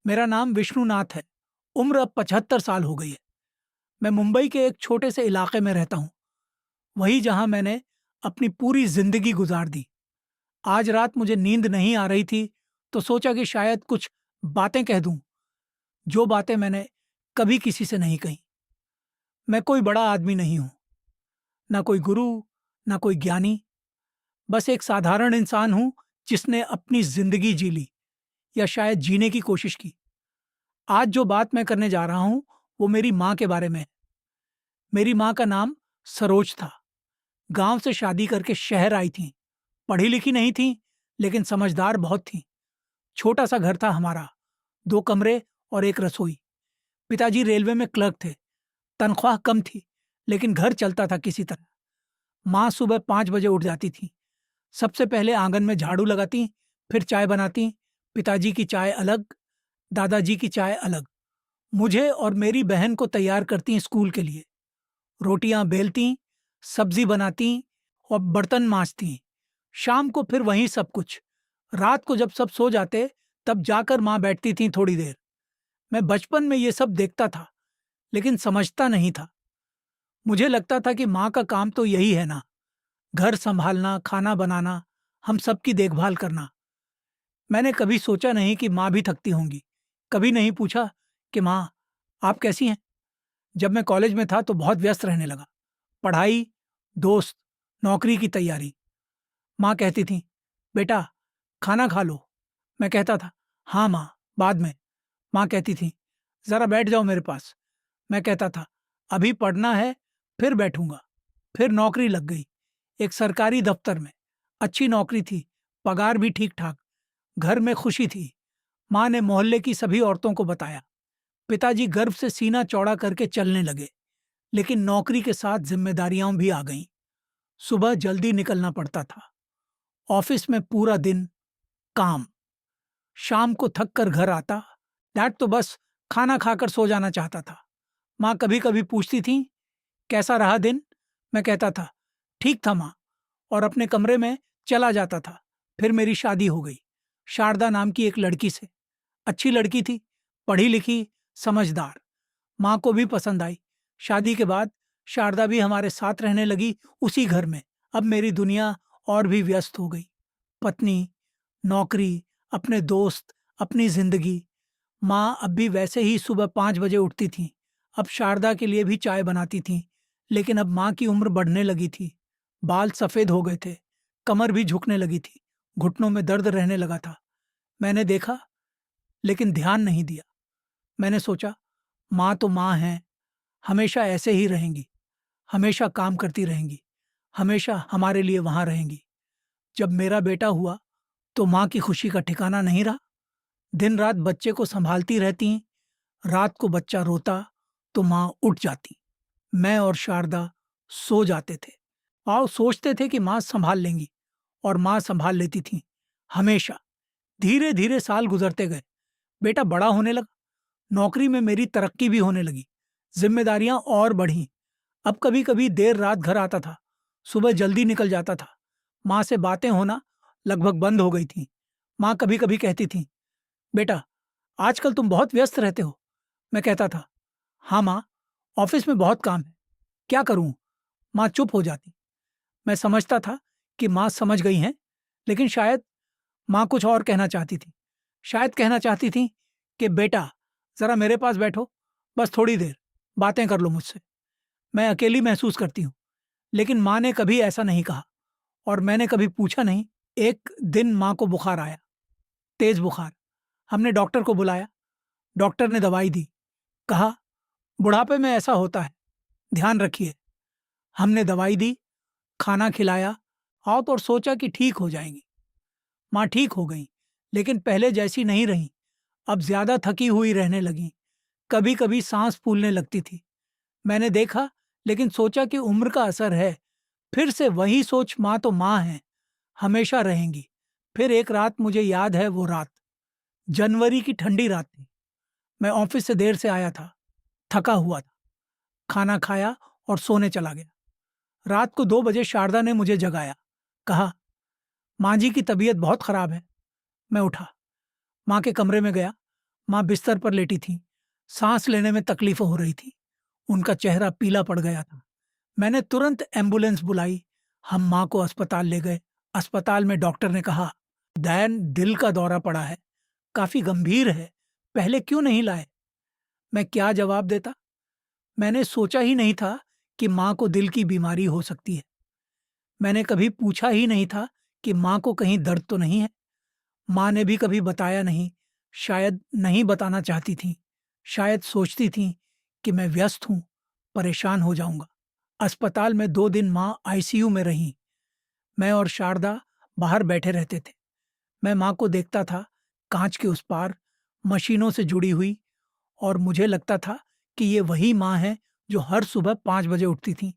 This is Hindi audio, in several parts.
मेरा नाम विष्णुनाथ है। उम्र अब 75 साल हो गई है। मैं मुंबई के एक छोटे से इलाके में रहता हूँ, वही जहाँ मैंने अपनी पूरी जिंदगी गुजार दी। आज रात मुझे नींद नहीं आ रही थी, तो सोचा कि शायद कुछ बातें कह दूं, जो बातें मैंने कभी किसी से नहीं कही। मैं कोई बड़ा आदमी नहीं हूँ, ना कोई गुरु, ना कोई ज्ञानी। बस एक साधारण इंसान हूँ जिसने अपनी जिंदगी जी ली, या शायद जीने की कोशिश की। आज जो बात मैं करने जा रहा हूँ, वो मेरी माँ के बारे में है। मेरी माँ का नाम सरोज था। गांव से शादी करके शहर आई थी। पढ़ी लिखी नहीं थी, लेकिन समझदार बहुत थी। छोटा सा घर था हमारा, 2 कमरे और एक रसोई। पिताजी रेलवे में क्लर्क थे। तनख्वाह कम थी, लेकिन घर चलता था किसी तरह। माँ सुबह 5 बजे उठ जाती थी। सबसे पहले आंगन में झाड़ू लगाती, फिर चाय बनाती। पिताजी की चाय अलग, दादाजी की चाय अलग। मुझे और मेरी बहन को तैयार करती स्कूल के लिए। रोटियां बेलती, सब्जी बनाती और बर्तन मांजती। शाम को फिर वही सब कुछ। रात को जब सब सो जाते, तब जाकर माँ बैठती थी थोड़ी देर। मैं बचपन में ये सब देखता था, लेकिन समझता नहीं था। मुझे लगता था कि माँ का काम तो यही है ना, घर संभालना, खाना बनाना, हम सबकी देखभाल करना। मैंने कभी सोचा नहीं कि माँ भी थकती होंगी। कभी नहीं पूछा कि माँ, आप कैसी हैं। जब मैं कॉलेज में था तो बहुत व्यस्त रहने लगा। पढ़ाई, दोस्त, नौकरी की तैयारी। माँ कहती थी, बेटा खाना खा लो। मैं कहता था, हाँ माँ, बाद में। माँ कहती थी, जरा बैठ जाओ मेरे पास। मैं कहता था, अभी पढ़ना है, फिर बैठूंगा। फिर नौकरी लग गई, एक सरकारी दफ्तर में। अच्छी नौकरी थी, पगार भी ठीक ठाक। घर में खुशी थी। माँ ने मोहल्ले की सभी औरतों को बताया। पिताजी गर्व से सीना चौड़ा करके चलने लगे। लेकिन नौकरी के साथ जिम्मेदारियां भी आ गईं। सुबह जल्दी निकलना पड़ता था। ऑफिस में पूरा दिन काम। शाम को थक कर घर आता। डैड तो बस खाना खाकर सो जाना चाहता था। माँ कभी कभी पूछती थी, कैसा रहा दिन। मैं कहता था, ठीक था माँ, और अपने कमरे में चला जाता था। फिर मेरी शादी हो गई, शारदा नाम की एक लड़की से। अच्छी लड़की थी, पढ़ी लिखी, समझदार। माँ को भी पसंद आई। शादी के बाद शारदा भी हमारे साथ रहने लगी, उसी घर में। अब मेरी दुनिया और भी व्यस्त हो गई। पत्नी, नौकरी, अपने दोस्त, अपनी जिंदगी। माँ अब भी वैसे ही सुबह 5 बजे उठती थीं। अब शारदा के लिए भी चाय बनाती थीं। लेकिन अब माँ की उम्र बढ़ने लगी थी। बाल सफेद हो गए थे, कमर भी झुकने लगी थी, घुटनों में दर्द रहने लगा था। मैंने देखा, लेकिन ध्यान नहीं दिया। मैंने सोचा, माँ तो माँ है, हमेशा ऐसे ही रहेंगी, हमेशा काम करती रहेंगी, हमेशा हमारे लिए वहां रहेंगी। जब मेरा बेटा हुआ, तो माँ की खुशी का ठिकाना नहीं रहा। दिन रात बच्चे को संभालती रहती। रात को बच्चा रोता तो माँ उठ जाती। मैं और शारदा सो जाते थे। और सोचते थे कि माँ संभाल लेंगी, और माँ संभाल लेती थी, हमेशा। धीरे धीरे साल गुजरते गए। बेटा बड़ा होने लगा। नौकरी में मेरी तरक्की भी होने लगी। जिम्मेदारियां और बढ़ीं। अब कभी कभी देर रात घर आता था, सुबह जल्दी निकल जाता था। माँ से बातें होना लगभग बंद हो गई थी। माँ कभी कभी कहती थी, बेटा आजकल तुम बहुत व्यस्त रहते हो। मैं कहता था, हाँ माँ, ऑफिस में बहुत काम है, क्या करूं। माँ चुप हो जाती। मैं समझता था कि माँ समझ गई हैं, लेकिन शायद माँ कुछ और कहना चाहती थी। शायद कहना चाहती थी कि बेटा जरा मेरे पास बैठो, बस थोड़ी देर बातें कर लो मुझसे। मैं अकेली महसूस करती हूँ। लेकिन माँ ने कभी ऐसा नहीं कहा, और मैंने कभी पूछा नहीं। एक दिन माँ को बुखार आया, तेज बुखार। हमने डॉक्टर को बुलाया। डॉक्टर ने दवाई दी, कहा बुढ़ापे में ऐसा होता है, ध्यान रखिए। हमने दवाई दी, खाना खिलाया, और सोचा कि ठीक हो जाएंगी। माँ ठीक हो गई, लेकिन पहले जैसी नहीं रही। अब ज्यादा थकी हुई रहने लगी। कभी कभी सांस फूलने लगती थी। मैंने देखा, लेकिन सोचा कि उम्र का असर है। फिर से वही सोच, माँ तो माँ है, हमेशा रहेंगी। फिर एक रात मुझे याद है, वो रात जनवरी की ठंडी रात थी। मैं ऑफिस से देर से आया था, थका हुआ था। खाना खाया और सोने चला गया। रात को 2 बजे शारदा ने मुझे जगाया, कहा माँ जी की तबीयत बहुत खराब है। मैं उठा, माँ के कमरे में गया। माँ बिस्तर पर लेटी थी। सांस लेने में तकलीफ हो रही थी। उनका चेहरा पीला पड़ गया था। मैंने तुरंत एम्बुलेंस बुलाई। हम माँ को अस्पताल ले गए। अस्पताल में डॉक्टर ने कहा, दयन दिल का दौरा पड़ा है, काफी गंभीर है, पहले क्यों नहीं लाए? मैं क्या जवाब देता? मैंने सोचा ही नहीं था कि माँ को दिल की बीमारी हो सकती है। मैंने कभी पूछा ही नहीं था कि माँ को कहीं दर्द तो नहीं है। माँ ने भी कभी बताया नहीं। शायद नहीं बताना चाहती थी। शायद सोचती थी कि मैं व्यस्त हूं, परेशान हो जाऊंगा। अस्पताल में 2 दिन माँ आईसीयू में रहीं। मैं और शारदा बाहर बैठे रहते थे। मैं माँ को देखता था, कांच के उस पार, मशीनों से जुड़ी हुई, और मुझे लगता था कि ये वही माँ है जो हर सुबह 5 बजे उठती थी,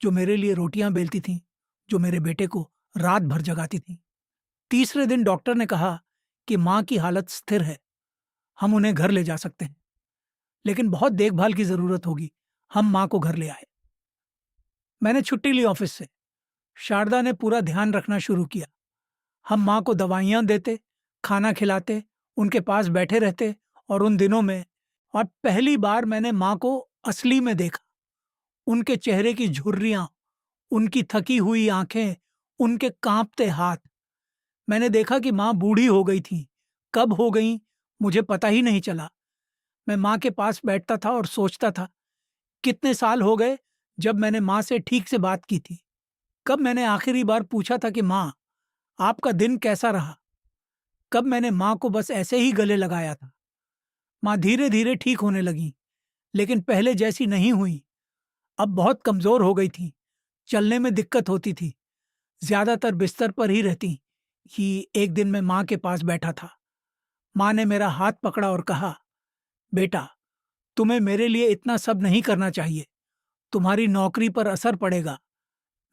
जो मेरे लिए रोटियां बेलती थी, जो मेरे बेटे को रात भर जगाती थी। तीसरे दिन डॉक्टर ने कहा कि माँ की हालत स्थिर है, हम उन्हें घर ले जा सकते हैं, लेकिन बहुत देखभाल की जरूरत होगी। हम माँ को घर ले आए। मैंने छुट्टी ली ऑफिस से। शारदा ने पूरा ध्यान रखना शुरू किया। हम माँ को दवाइयाँ देते, खाना खिलाते, उनके पास बैठे रहते, और उन दिनों में, और पहली बार मैंने माँ को असली में देखा। उनके चेहरे की झुर्रियाँ, उनकी थकी हुई आंखें, उनके कांपते हाथ। मैंने देखा कि माँ बूढ़ी हो गई थी। कब हो गई मुझे पता ही नहीं चला। मैं माँ के पास बैठता था और सोचता था, कितने साल हो गए जब मैंने माँ से ठीक से बात की थी। कब मैंने आखिरी बार पूछा था कि माँ, आपका दिन कैसा रहा? कब मैंने माँ को बस ऐसे ही गले लगाया था? माँ धीरे धीरे ठीक होने लगी, लेकिन पहले जैसी नहीं हुई। अब बहुत कमजोर हो गई थी। चलने में दिक्कत होती थी। ज्यादातर बिस्तर पर ही रहती। कि एक दिन मैं माँ के पास बैठा था। माँ ने मेरा हाथ पकड़ा और कहा, बेटा, तुम्हें मेरे लिए इतना सब नहीं करना चाहिए। तुम्हारी नौकरी पर असर पड़ेगा।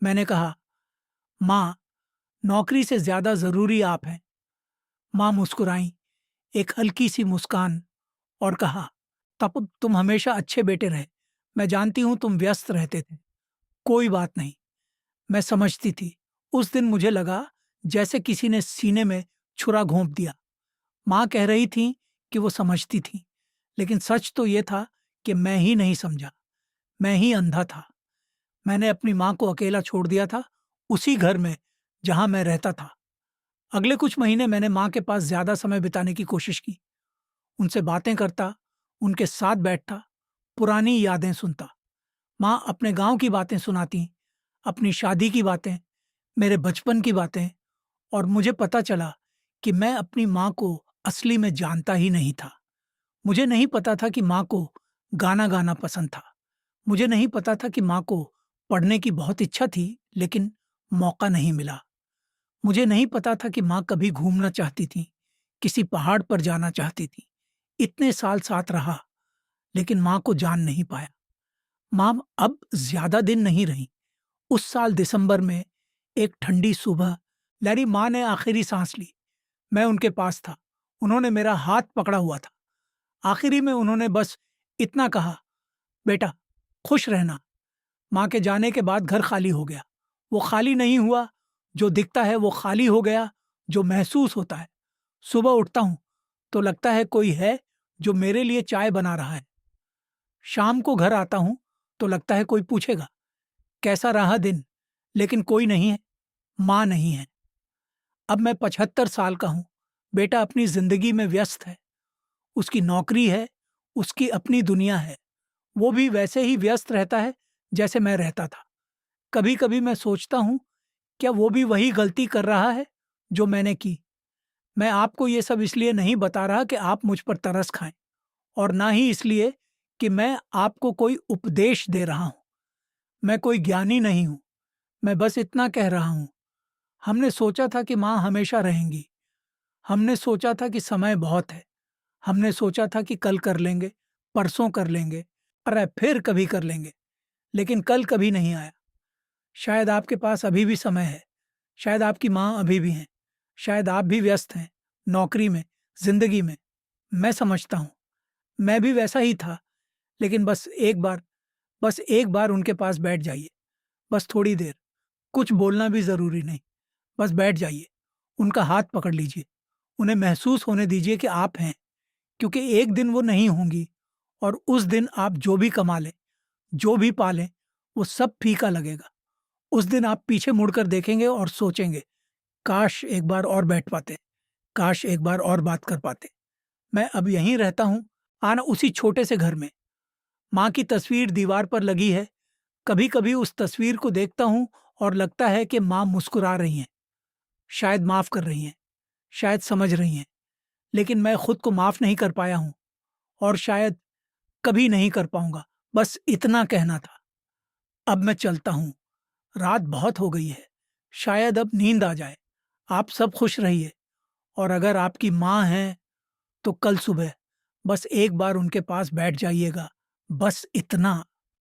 मैंने कहा, माँ, नौकरी से ज्यादा जरूरी आप हैं। माँ मुस्कुराई, एक हल्की सी मुस्कान, और कहा, तब तुम हमेशा अच्छे बेटे रहे। मैं जानती हूं तुम व्यस्त रहते थे। कोई बात नहीं। मैं समझती थी। उस दिन मुझे लगा जैसे किसी ने सीने में छुरा घोंप दिया। माँ कह रही थी कि वो समझती थी, लेकिन सच तो ये था कि मैं ही नहीं समझा। मैं ही अंधा था। मैंने अपनी माँ को अकेला छोड़ दिया था, उसी घर में जहां मैं रहता था। अगले कुछ महीने मैंने माँ के पास ज्यादा समय बिताने की कोशिश की। उनसे बातें करता, उनके साथ बैठता, पुरानी यादें सुनता। माँ अपने गांव की बातें सुनाती, अपनी शादी की बातें, मेरे बचपन की बातें, और मुझे पता चला कि मैं अपनी माँ को असली में जानता ही नहीं था। मुझे नहीं पता था कि माँ को गाना गाना पसंद था। मुझे नहीं पता था कि माँ को पढ़ने की बहुत इच्छा थी, लेकिन मौका नहीं मिला। मुझे नहीं पता था कि माँ कभी घूमना चाहती थी, किसी पहाड़ पर जाना चाहती थी। इतने साल साथ रहा, लेकिन माँ को जान नहीं पाया। माँ अब ज्यादा दिन नहीं रही। उस साल दिसंबर में एक ठंडी सुबह मेरी माँ ने आखिरी सांस ली। मैं उनके पास था। उन्होंने मेरा हाथ पकड़ा हुआ था। आखिरी में उन्होंने बस इतना कहा, बेटा, खुश रहना। माँ के जाने के बाद घर खाली हो गया। वो खाली नहीं हुआ जो दिखता है, वो खाली हो गया जो महसूस होता है। सुबह उठता हूं तो लगता है कोई है जो मेरे लिए चाय बना रहा है। शाम को घर आता हूं तो लगता है कोई पूछेगा, कैसा रहा दिन? लेकिन कोई नहीं है, माँ नहीं है। अब मैं 75 साल का हूं। बेटा अपनी जिंदगी में व्यस्त है। उसकी नौकरी है, उसकी अपनी दुनिया है। वो भी वैसे ही व्यस्त रहता है जैसे मैं रहता था। कभी कभी मैं सोचता हूं, क्या वो भी वही गलती कर रहा है जो मैंने की? मैं आपको ये सब इसलिए नहीं बता रहा कि आप मुझ पर तरस खाएं, और ना ही इसलिए कि मैं आपको कोई उपदेश दे रहा हूं। मैं कोई ज्ञानी नहीं हूं। मैं बस इतना कह रहा हूं, हमने सोचा था कि माँ हमेशा रहेंगी। हमने सोचा था कि समय बहुत है। हमने सोचा था कि कल कर लेंगे, परसों कर लेंगे, अरे फिर कभी कर लेंगे। लेकिन कल कभी नहीं आया। शायद आपके पास अभी भी समय है। शायद आपकी माँ अभी भी हैं। शायद आप भी व्यस्त हैं, नौकरी में, जिंदगी में। मैं समझता हूँ, मैं भी वैसा ही था। लेकिन बस एक बार उनके पास बैठ जाइए। बस थोड़ी देर। कुछ बोलना भी जरूरी नहीं। बस बैठ जाइए। उनका हाथ पकड़ लीजिए। उन्हें महसूस होने दीजिए कि आप हैं, क्योंकि एक दिन वो नहीं होंगी और उस दिन आप जो भी कमा लें, जो भी पालें, वो सब फीका लगेगा। उस दिन आप पीछे मुड़कर देखेंगे और सोचेंगे, काश एक बार और बैठ पाते, काश एक बार और बात कर पाते। मैं अब यहीं रहता हूँ, आना उसी छोटे से घर में। माँ की तस्वीर दीवार पर लगी है। कभी कभी उस तस्वीर को देखता हूँ और लगता है कि माँ मुस्कुरा रही हैं, शायद माफ कर रही हैं, शायद समझ रही हैं। लेकिन मैं खुद को माफ नहीं कर पाया हूँ और शायद कभी नहीं कर पाऊंगा। बस इतना कहना था। अब मैं चलता हूँ, रात बहुत हो गई है, शायद अब नींद आ जाए। आप सब खुश रहिए, और अगर आपकी माँ हैं तो कल सुबह बस एक बार उनके पास बैठ जाइएगा, बस इतना।